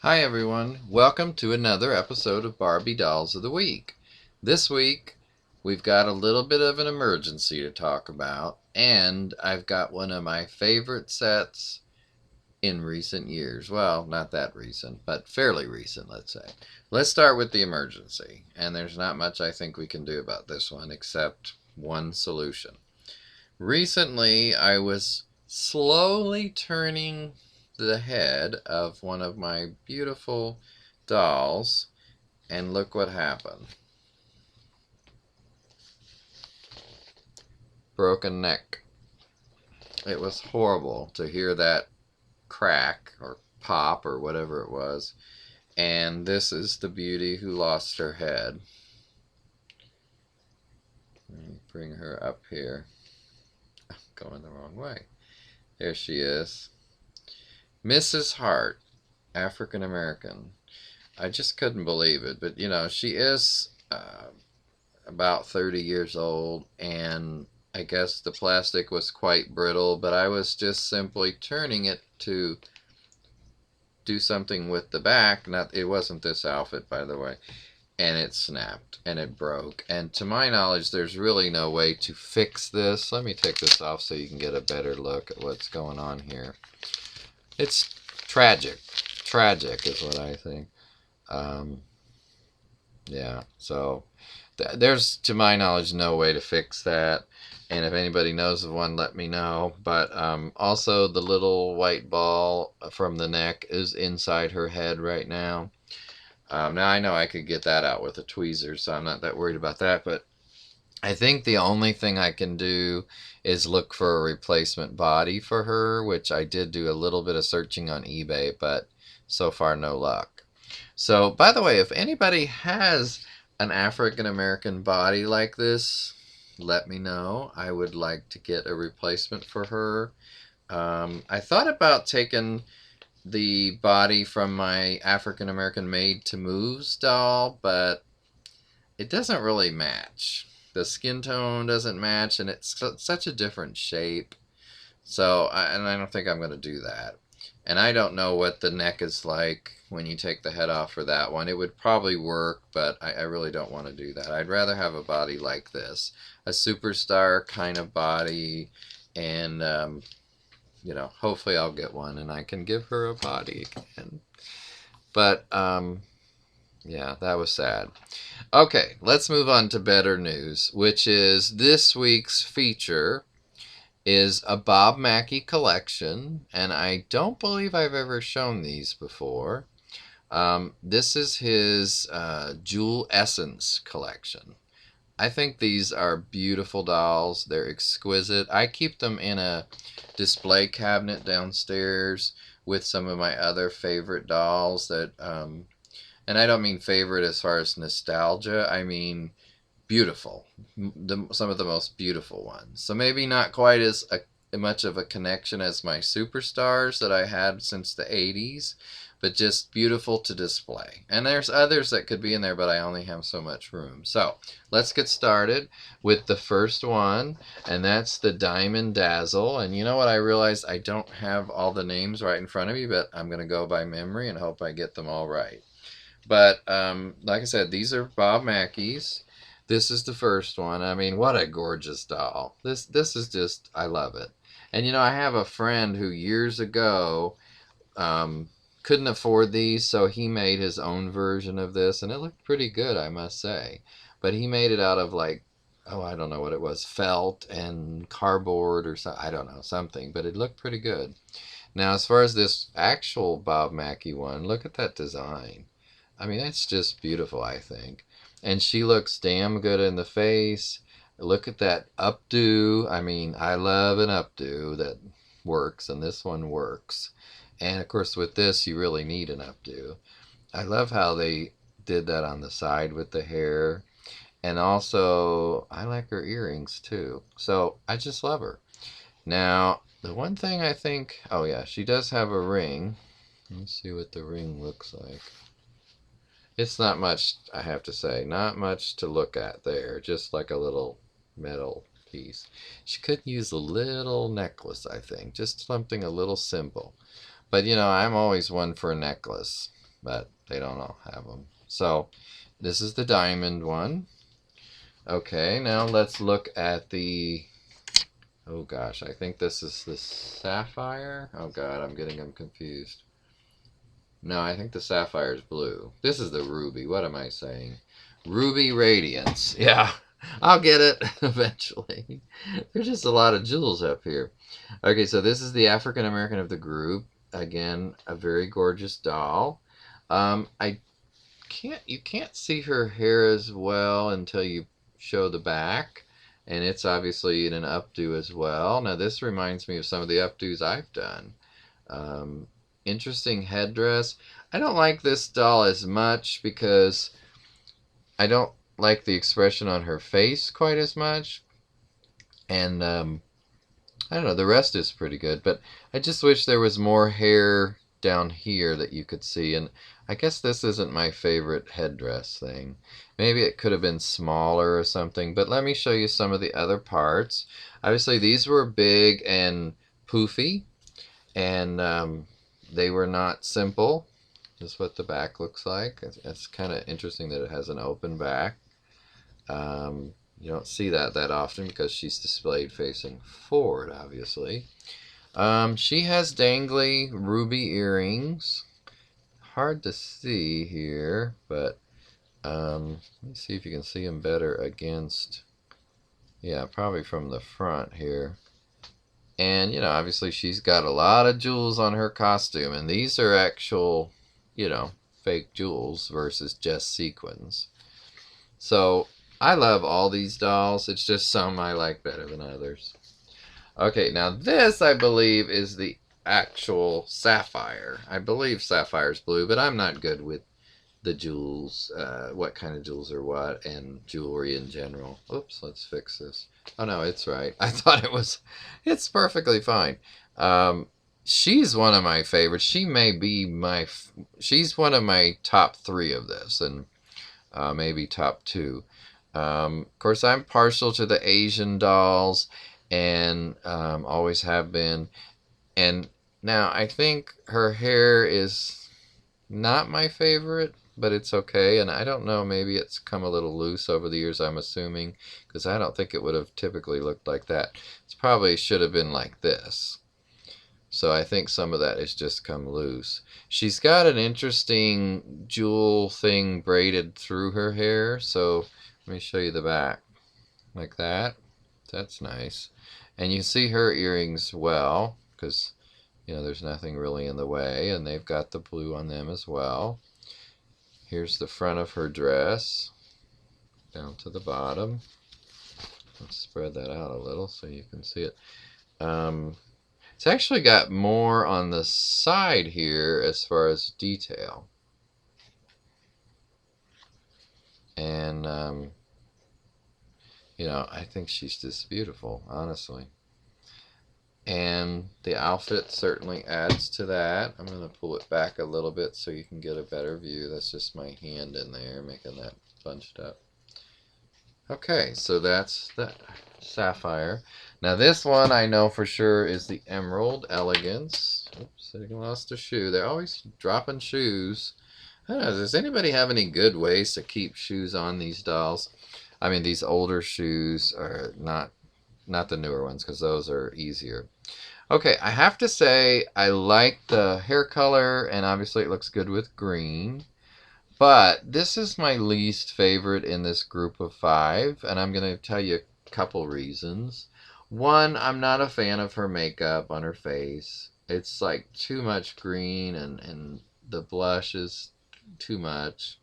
Hi everyone, welcome to another episode of Barbie Dolls of the Week. This week we've got a little bit of an emergency to talk about, and I've got one of my favorite sets in recent years. Well, not that recent, but fairly recent, let's say. Let's start with the emergency, and there's not much I think we can do about this one except one solution. Recently, I was slowly turning the head of one of my beautiful dolls, and look what happened. Broken neck. It was horrible to hear that crack or pop or whatever it was. And this is the beauty who lost her head. Let me bring her up here. I'm going the wrong way. There she is. Mrs. Hart, African American. I just couldn't believe it. But, she is about 30 years old, and I guess the plastic was quite brittle, but I was just simply turning it to do something with the back. It wasn't this outfit, by the way, and it snapped and it broke. And to my knowledge, there's really no way to fix this. Let me take this off so you can get a better look at what's going on here. It's tragic. Tragic is what I think. Yeah, so there's, to my knowledge, no way to fix that. And if anybody knows of one, let me know. But also, the little white ball from the neck is inside her head right now. Now, I know I could get that out with a tweezer, so I'm not that worried about that. But I think the only thing I can do is look for a replacement body for her, which I did do a little bit of searching on eBay, but so far no luck. So, by the way, if anybody has an African American body like this, let me know. I would like to get a replacement for her. I thought about taking the body from my African American Made to Moves doll, but it doesn't really match. The skin tone doesn't match, and it's such a different shape. So, and I don't think I'm going to do that. And I don't know what the neck is like when you take the head off for that one. It would probably work, but I really don't want to do that. I'd rather have a body like this, a superstar kind of body, and hopefully I'll get one and I can give her a body again. But yeah, that was sad. Okay, let's move on to better news, which is this week's feature is a Bob Mackie collection, and I don't believe I've ever shown these before. This is his Jewel Essence collection. I think these are beautiful dolls. They're exquisite. I keep them in a display cabinet downstairs with some of my other favorite dolls and I don't mean favorite as far as nostalgia. I mean beautiful, some of the most beautiful ones. So maybe not quite as much of a connection as my superstars that I had since the 80s, but just beautiful to display. And there's others that could be in there, but I only have so much room. So let's get started with the first one, and that's the Diamond Dazzle. And you know what? I realized I don't have all the names right in front of me, but I'm going to go by memory and hope I get them all right. But like I said, these are Bob Mackey's. This is the first one. I mean, what a gorgeous doll. This is just, I love it. And I have a friend who years ago couldn't afford these, so he made his own version of this, and it looked pretty good, I must say. But he made it out of I don't know what it was, felt and cardboard or something. I don't know, something, but it looked pretty good. Now, as far as this actual Bob Mackie one, look at that design. I mean, that's just beautiful, I think. And she looks damn good in the face. Look at that updo. I mean, I love an updo that works, and this one works. And of course, with this, you really need an updo. I love how they did that on the side with the hair. And also, I like her earrings too. So I just love her. Now, the one thing I think, oh yeah, she does have a ring. Let's see what the ring looks like. It's not much, I have to say. Not much to look at there. Just like a little metal piece. She could use a little necklace, I think. Just something a little simple. But, I'm always one for a necklace. but they don't all have them. So this is the diamond one. Okay, now let's look at the, oh gosh, I think this is the sapphire. Oh god, I'm getting them confused. No, I think the sapphire is blue. This is the ruby. What am I saying? Ruby Radiance. Yeah, I'll get it eventually. There's just a lot of jewels up here. Okay, so this is the African American of the group. Again, a very gorgeous doll. I you can't see her hair as well until you show the back, and it's obviously in an updo as well. Now this reminds me of some of the updos I've done. Um, Interesting headdress. I don't like this doll as much because I don't like the expression on her face quite as much, and I don't know, the rest is pretty good, but I just wish there was more hair down here that you could see, and I guess this isn't my favorite headdress thing. Maybe it could have been smaller or something, but let me show you some of the other parts. Obviously, these were big and poofy, and they were not simple. This is what the back looks like. It's kind of interesting that it has an open back. You don't see that often because she's displayed facing forward, obviously. She has dangly ruby earrings. Hard to see here, but let me see if you can see them better against, yeah, probably from the front here. And, you know, obviously she's got a lot of jewels on her costume, and these are actual, you know, fake jewels versus just sequins. So I love all these dolls. It's just some I like better than others. Okay, now this I believe is the actual sapphire. I believe sapphire's blue, but I'm not good with the jewels, what kind of jewels are what, and jewelry in general. Oops, let's fix this. Oh no, it's right. I thought it's perfectly fine. She's one of my favorites. She may be she's one of my top 3 of this, and maybe top 2. Of course, I'm partial to the Asian dolls, and always have been. And now I think her hair is not my favorite, but it's okay. And I don't know, maybe it's come a little loose over the years, I'm assuming, because I don't think it would have typically looked like that. It probably should have been like this. So I think some of that has just come loose. She's got an interesting jewel thing braided through her hair. So let me show you the back. Like that. That's nice. And you see her earrings well, because, you know, there's nothing really in the way. And they've got the blue on them as well. Here's the front of her dress. Down to the bottom. Let's spread that out a little so you can see it. It's actually got more on the side here as far as detail. And, you know, I think she's just beautiful, honestly. And the outfit certainly adds to that. I'm going to pull it back a little bit so you can get a better view. That's just my hand in there making that bunched up. Okay, so that's the sapphire. Now this one I know for sure is the Emerald Elegance. Oops, I lost a shoe. They're always dropping shoes. I don't know, does anybody have any good ways to keep shoes on these dolls? I mean, these older shoes are not the newer ones, because those are easier. Okay, I have to say I like the hair color, and obviously it looks good with green. But this is my least favorite in this group of 5, and I'm going to tell you a couple reasons. One, I'm not a fan of her makeup on her face. It's like too much green, and the blush is too much.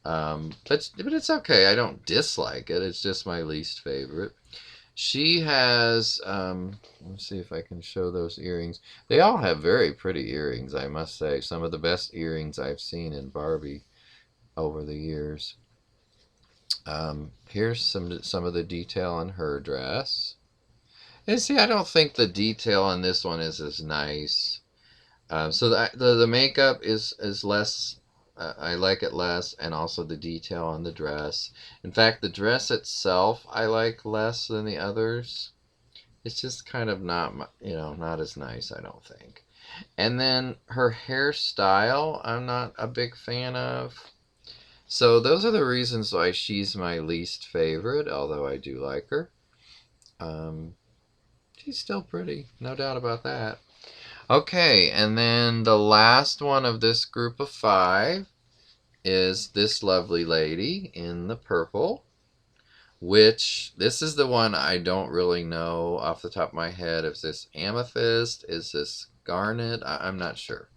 But it's okay. I don't dislike it. It's just my least favorite. She has, let's see if I can show those earrings. They all have very pretty earrings, I must say. Some of the best earrings I've seen in Barbie over the years. Here's some of the detail on her dress. And see, I don't think the detail on this one is as nice. So the makeup is less. I like it less, and also the detail on the dress. In fact, the dress itself I like less than the others. It's just kind of not, you know, not as nice, I don't think. And then her hairstyle, I'm not a big fan of. So those are the reasons why she's my least favorite, although I do like her. Um, she's still pretty, no doubt about that. Okay, and then the last one of this group of five is this lovely lady in the purple, which this is the one I don't really know off the top of my head. Is this amethyst? Is this garnet? I'm not sure.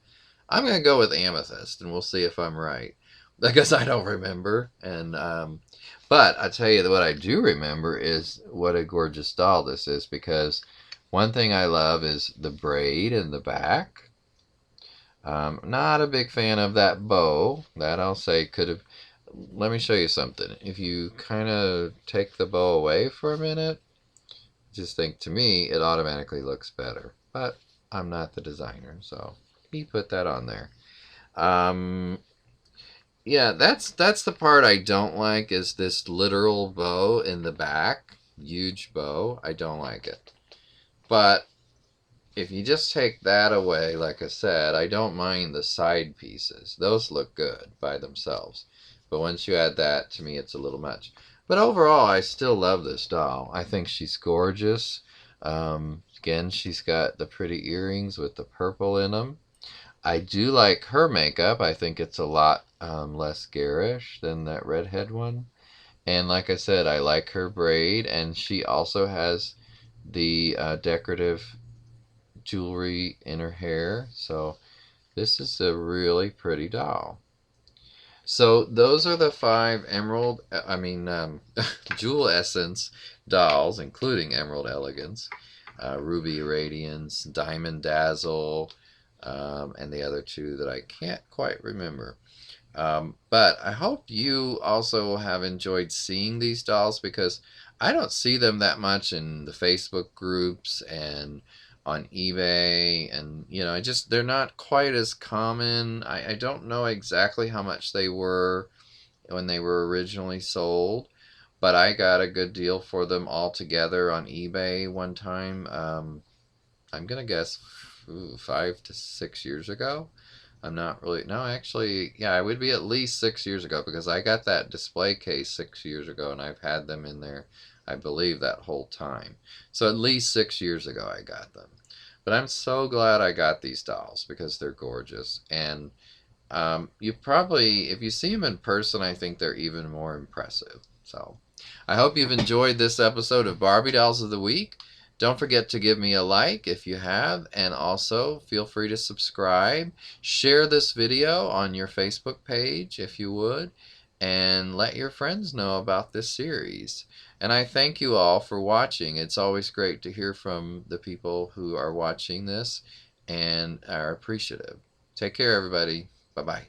I'm going to go with amethyst, and we'll see if I'm right. Because I don't remember. But I tell you what I do remember is what a gorgeous doll this is. Because one thing I love is the braid in the back. Not a big fan of that bow. That I'll say could have. Let me show you something. If you kind of take the bow away for a minute, just think to me it automatically looks better. But I'm not the designer, so he put that on there. Um, yeah, that's the part I don't like is this literal bow in the back. Huge bow. I don't like it. But if you just take that away, like I said, I don't mind the side pieces. Those look good by themselves. But once you add that, to me, it's a little much. But overall, I still love this doll. I think she's gorgeous. Again, she's got the pretty earrings with the purple in them. I do like her makeup. I think it's a lot less garish than that redhead one. And like I said, I like her braid. And she also has the decorative jewelry in her hair. So this is a really pretty doll. So those are the five Jewel Essence dolls, including Emerald Elegance, Ruby Radiance, Diamond Dazzle, and the other two that I can't quite remember. But I hope you also have enjoyed seeing these dolls because I don't see them that much in the Facebook groups and on eBay, and I just they're not quite as common. I don't know exactly how much they were when they were originally sold, but I got a good deal for them all together on eBay one time. I'm gonna guess 5 to 6 years ago. I'm not really. No, actually, yeah, it would be at least 6 years ago because I got that display case 6 years ago and I've had them in there, I believe, that whole time. So at least 6 years ago I got them. But I'm so glad I got these dolls because they're gorgeous. And you probably, if you see them in person, I think they're even more impressive. So I hope you've enjoyed this episode of Barbie Dolls of the Week. Don't forget to give me a like if you have, and also feel free to subscribe. Share this video on your Facebook page if you would, and let your friends know about this series. And I thank you all for watching. It's always great to hear from the people who are watching this and are appreciative. Take care, everybody. Bye-bye.